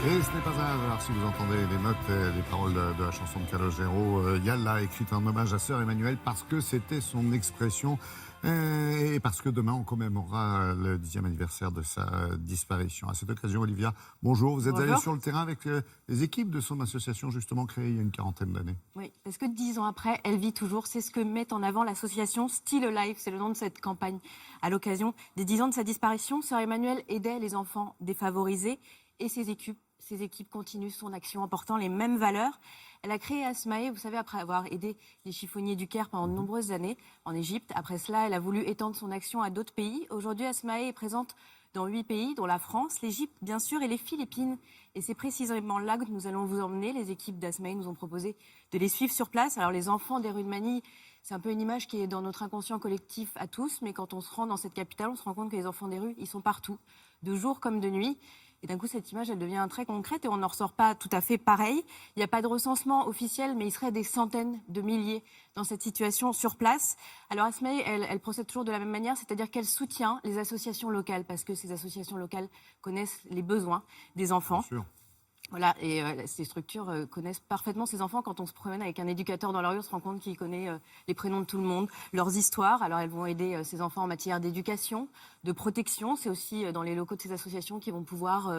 Et ce n'est pas un hasard si vous entendez les notes, les paroles de la chanson de Calogero, Yalla, écrite en hommage à Sœur Emmanuelle, parce que c'était son expression et parce que demain on commémorera le 10e anniversaire de sa disparition. À cette occasion, Olivia, bonjour. Vous êtes allée sur le terrain avec les équipes de son association, justement créée il y a une quarantaine d'années. Oui, parce que 10 ans après, elle vit toujours. C'est ce que met en avant l'association Still Alive, c'est le nom de cette campagne. À l'occasion des 10 ans de sa disparition, Sœur Emmanuelle aidait les enfants défavorisés et ses équipes continuent son action en portant les mêmes valeurs. Elle a créé Asmae, vous savez, après avoir aidé les chiffonniers du Caire pendant de nombreuses années en Égypte. Après cela, elle a voulu étendre son action à d'autres pays. Aujourd'hui, Asmae est présente dans 8 pays, dont la France, l'Égypte, bien sûr, et les Philippines. Et c'est précisément là que nous allons vous emmener. Les équipes d'Asmae nous ont proposé de les suivre sur place. Alors, les enfants des rues de Manille, c'est un peu une image qui est dans notre inconscient collectif à tous. Mais quand on se rend dans cette capitale, on se rend compte que les enfants des rues, ils sont partout, de jour comme de nuit. Et d'un coup, cette image, elle devient très concrète et on n'en ressort pas tout à fait pareil. Il n'y a pas de recensement officiel, mais il serait des centaines de milliers dans cette situation sur place. Alors Asmae, elle procède toujours de la même manière, c'est-à-dire qu'elle soutient les associations locales, parce que ces associations locales connaissent les besoins des enfants. Bien sûr. Voilà, et ces structures connaissent parfaitement ces enfants. Quand on se promène avec un éducateur dans leur rue, on se rend compte qu'il connaît les prénoms de tout le monde, leurs histoires. Alors elles vont aider ces enfants en matière d'éducation, de protection. C'est aussi dans les locaux de ces associations qu'ils vont pouvoir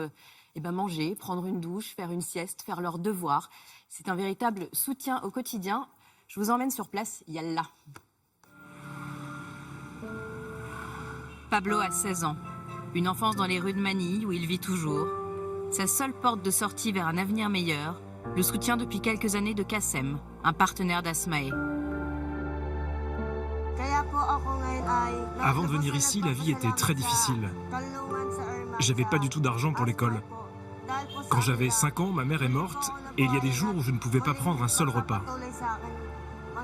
manger, prendre une douche, faire une sieste, faire leurs devoirs. C'est un véritable soutien au quotidien. Je vous emmène sur place, Yalla. Pablo a 16 ans. Une enfance dans les rues de Manille où il vit toujours. Sa seule porte de sortie vers un avenir meilleur, le soutien depuis quelques années de Kassem, un partenaire d'Asmae. Avant de venir ici, la vie était très difficile. J'avais pas du tout d'argent pour l'école. Quand j'avais 5 ans, ma mère est morte et il y a des jours où je ne pouvais pas prendre un seul repas.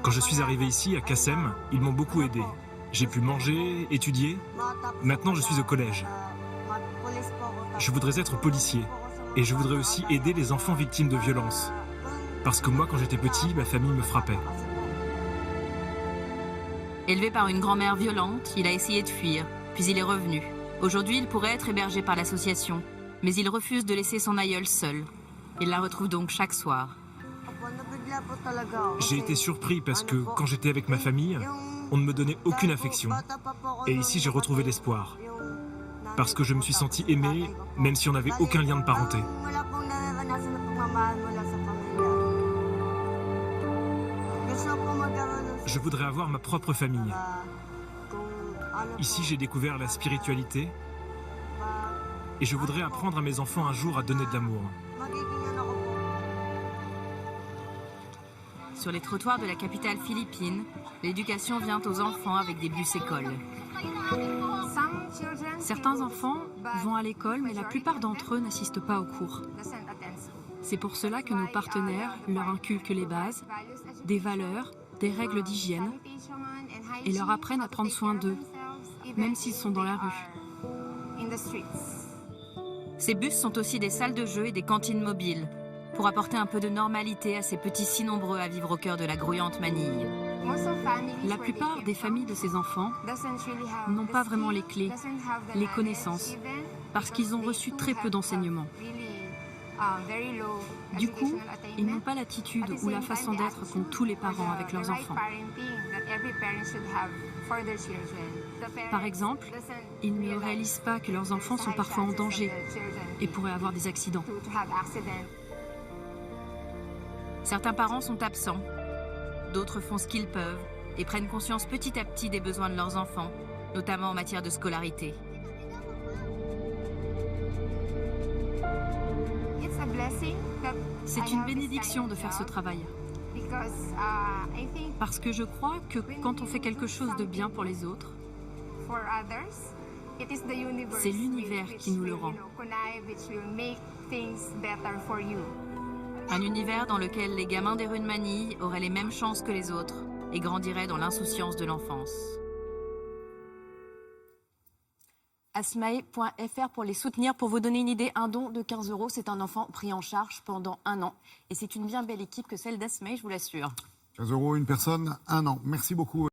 Quand je suis arrivé ici, à Kassem, ils m'ont beaucoup aidé. J'ai pu manger, étudier. Maintenant, je suis au collège. Je voudrais être policier et je voudrais aussi aider les enfants victimes de violences. Parce que moi, quand j'étais petit, ma famille me frappait. Élevé par une grand-mère violente, il a essayé de fuir, puis il est revenu. Aujourd'hui, il pourrait être hébergé par l'association, mais il refuse de laisser son aïeul seul. Il la retrouve donc chaque soir. J'ai été surpris parce que quand j'étais avec ma famille, on ne me donnait aucune affection. Et ici, j'ai retrouvé l'espoir. Parce que je me suis senti aimé, même si on n'avait aucun lien de parenté. Je voudrais avoir ma propre famille. Ici, j'ai découvert la spiritualité et je voudrais apprendre à mes enfants un jour à donner de l'amour. Sur les trottoirs de la capitale philippine, l'éducation vient aux enfants avec des bus écoles. Certains enfants vont à l'école, mais la plupart d'entre eux n'assistent pas aux cours. C'est pour cela que nos partenaires leur inculquent les bases, des valeurs, des règles d'hygiène et leur apprennent à prendre soin d'eux, même s'ils sont dans la rue. Ces bus sont aussi des salles de jeu et des cantines mobiles pour apporter un peu de normalité à ces petits si nombreux à vivre au cœur de la grouillante Manille. La plupart des familles de ces enfants n'ont pas vraiment les clés, les connaissances, parce qu'ils ont reçu très peu d'enseignements. Du coup, ils n'ont pas l'attitude ou la façon d'être qu'ont tous les parents avec leurs enfants. Par exemple, ils ne réalisent pas que leurs enfants sont parfois en danger et pourraient avoir des accidents. Certains parents sont absents, d'autres font ce qu'ils peuvent et prennent conscience petit à petit des besoins de leurs enfants, notamment en matière de scolarité. C'est une bénédiction de faire ce travail. Parce que je crois que quand on fait quelque chose de bien pour les autres, c'est l'univers qui nous le rend. Un univers dans lequel les gamins des rues de Manille auraient les mêmes chances que les autres et grandiraient dans l'insouciance de l'enfance. Asmae.fr pour les soutenir. Pour vous donner une idée, un don de 15 €, c'est un enfant pris en charge pendant 1 an. Et c'est une bien belle équipe que celle d'Asmae, je vous l'assure. 15 € une personne, 1 an. Merci beaucoup.